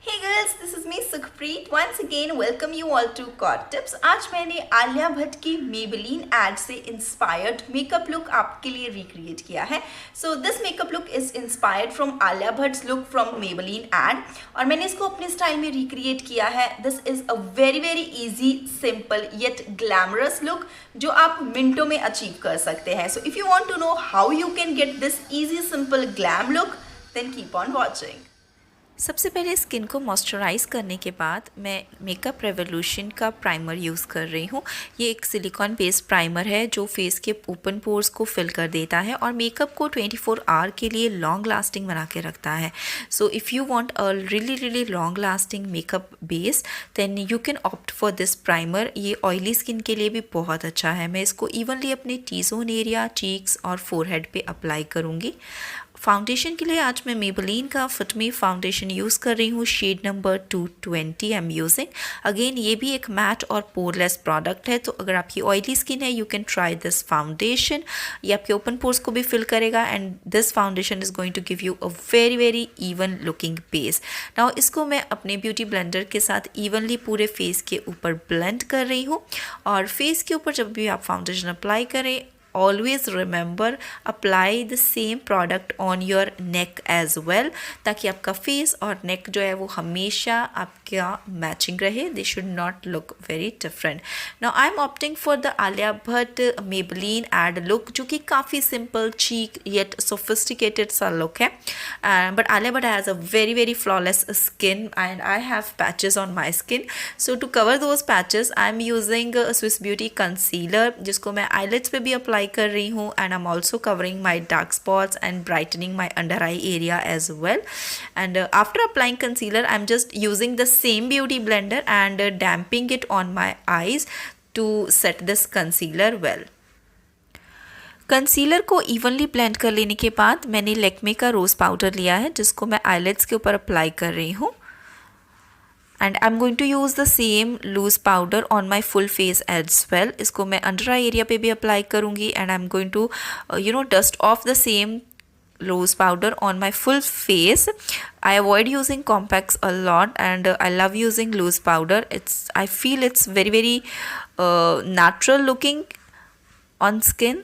Hey girls, this is me Sukhpreet. Once again, welcome you all to Got Tips. आज मैंने आलिया भट्ट की Maybelline ad से inspired makeup look आपके लिए recreate किया है. So this makeup look is inspired from Alia Bhatts look from Maybelline ad और मैंने इसको अपने स्टाइल में रिक्रिएट किया है. This is a very easy, simple yet glamorous look जो आप मिनटों में अचीव कर सकते हैं. So if you want to know how you can get this easy, simple glam look, then keep on watching. सबसे पहले स्किन को मॉइस्चराइज़ करने के बाद मैं मेकअप रेवोल्यूशन का प्राइमर यूज़ कर रही हूँ. ये एक सिलिकॉन बेस्ड प्राइमर है जो फेस के ओपन पोर्स को फिल कर देता है और मेकअप को 24 आवर के लिए लॉन्ग लास्टिंग बना के रखता है. So if you want a really long lasting makeup base then you can opt for this primer. ये ऑयली स्किन के लिए भी बहुत अच्छा है. मैं इसको इवनली अपने टी जोन एरिया, चीक्स और फोरहेड पे अप्लाई करूँगी. फाउंडेशन के लिए आज मैं Maybelline का फिट मी फाउंडेशन यूज़ कर रही हूँ. Shade number 220 I am using. Again ये भी एक मैट और पोरलेस प्रोडक्ट है, तो अगर आपकी ऑयली स्किन है you can try this foundation. ये आपके ओपन पोर्स को भी फिल करेगा and this foundation is going to give you a very even looking base. Now इसको मैं अपने ब्यूटी ब्लेंडर के साथ इवनली पूरे फेस के ऊपर ब्लेंड कर रही हूँ. और फेस के ऊपर जब भी आप फाउंडेशन अप्लाई करें, always remember apply the same product on your neck as well ताकि आपका फेस और नेक जो है वो हमेशा आपका मैचिंग रहे. they should not look very different. now I am opting for the Alia Bhatt Maybelline ad look जो कि काफ़ी simple, cheek yet sophisticated सा look है. but Alia Bhatt has a very flawless skin and I have patches on my skin. so to cover those patches I am using Swiss Beauty concealer जिसको मैं eyelids पे भी apply कर रही हूँ and I'm also covering my dark spots and brightening my under eye area as well. and after applying concealer I'm just using the same beauty blender and damping it on my eyes to set this concealer well. Concealer को evenly blend कर लेने के बाद मैंने लैक्मे का रोज़ powder लिया है जिसको मैं आईलिड्स के ऊपर अप्लाई कर रही हूँ. and I'm going to use the same loose powder on my full face as well. इसको मैं अंडर आई एरिया पे भी अप्लाई करूँगी and I'm going to dust off the same loose powder on my full face. I avoid using compacts a lot and I love using loose powder. I feel it's very natural looking on skin.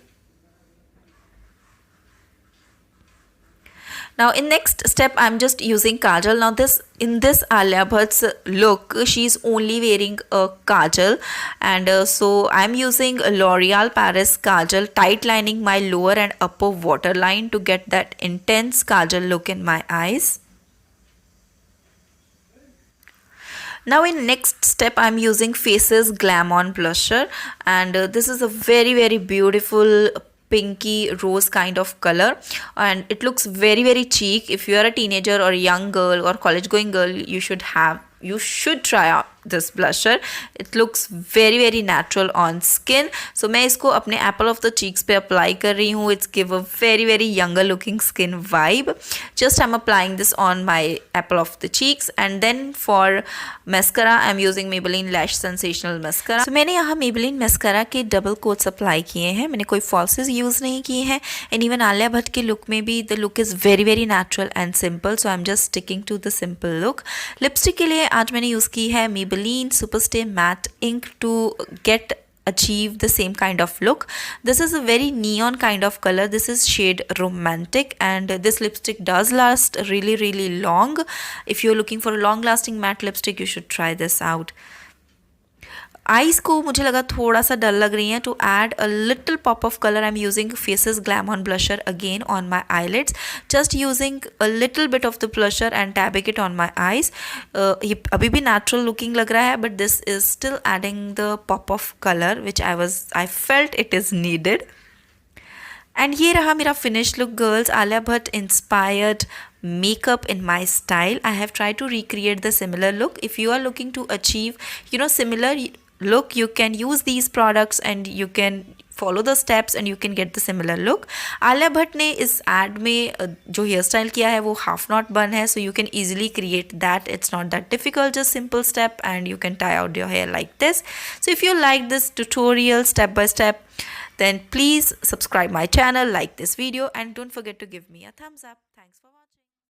Now in next step I'm just using kajal. Now in this Alia Bhatt's look she's only wearing a kajal and so I'm using L'Oreal Paris kajal, tight lining my lower and upper waterline to get that intense kajal look in my eyes. Now in next step I'm using Faces Glam On blusher and this is a very beautiful pinky rose kind of color and it looks very cheek. If you are a teenager or a young girl or college going girl, you should try out this blusher. It looks very natural on skin. so मैं इसको अपने apple of the cheeks पे apply कर रही हूँ. It's give a very younger looking skin vibe. just I'm applying this on my apple of the cheeks and then for mascara I'm using Maybelline Lash Sensational Mascara. so मैंने यहाँ Maybelline mascara के double coats apply किए हैं. मैंने कोई falsies use नहीं किए हैं and even Alia Bhatt के look में भी the look is very natural and simple. so I'm just sticking to the simple look. lipstick के लिए आज मैंने यूज़ की है Maybelline Superstay Matte Ink to achieve the same kind of look. This is a very neon kind of color. This is shade Romantic and this lipstick does last really long. If you're looking for a long lasting matte lipstick you should try this out. Eyes को मुझे लगा थोड़ा सा dull लग रही है. To add a little pop of colour I am using Faces glam on blusher again on my eyelids. Just using a little bit of the blusher and tabbing it on my eyes. ये अभी भी natural looking लग रहा है but this is still adding the pop of colour which I felt it is needed. And ये रहा मेरा finish look girls. Alia Bhatt inspired makeup in my style. I have tried to recreate the similar look. If you are looking to achieve similar look, you can use these products and you can follow the steps and you can get the similar look. Alia Bhatt ने इस ad में जो hair style किया है वो half not बन है, so you can easily create that. It's not that difficult, just simple step and you can tie out your hair like this. So if you like this tutorial step by step, then please subscribe my channel, like this video and don't forget to give me a thumbs up. Thanks for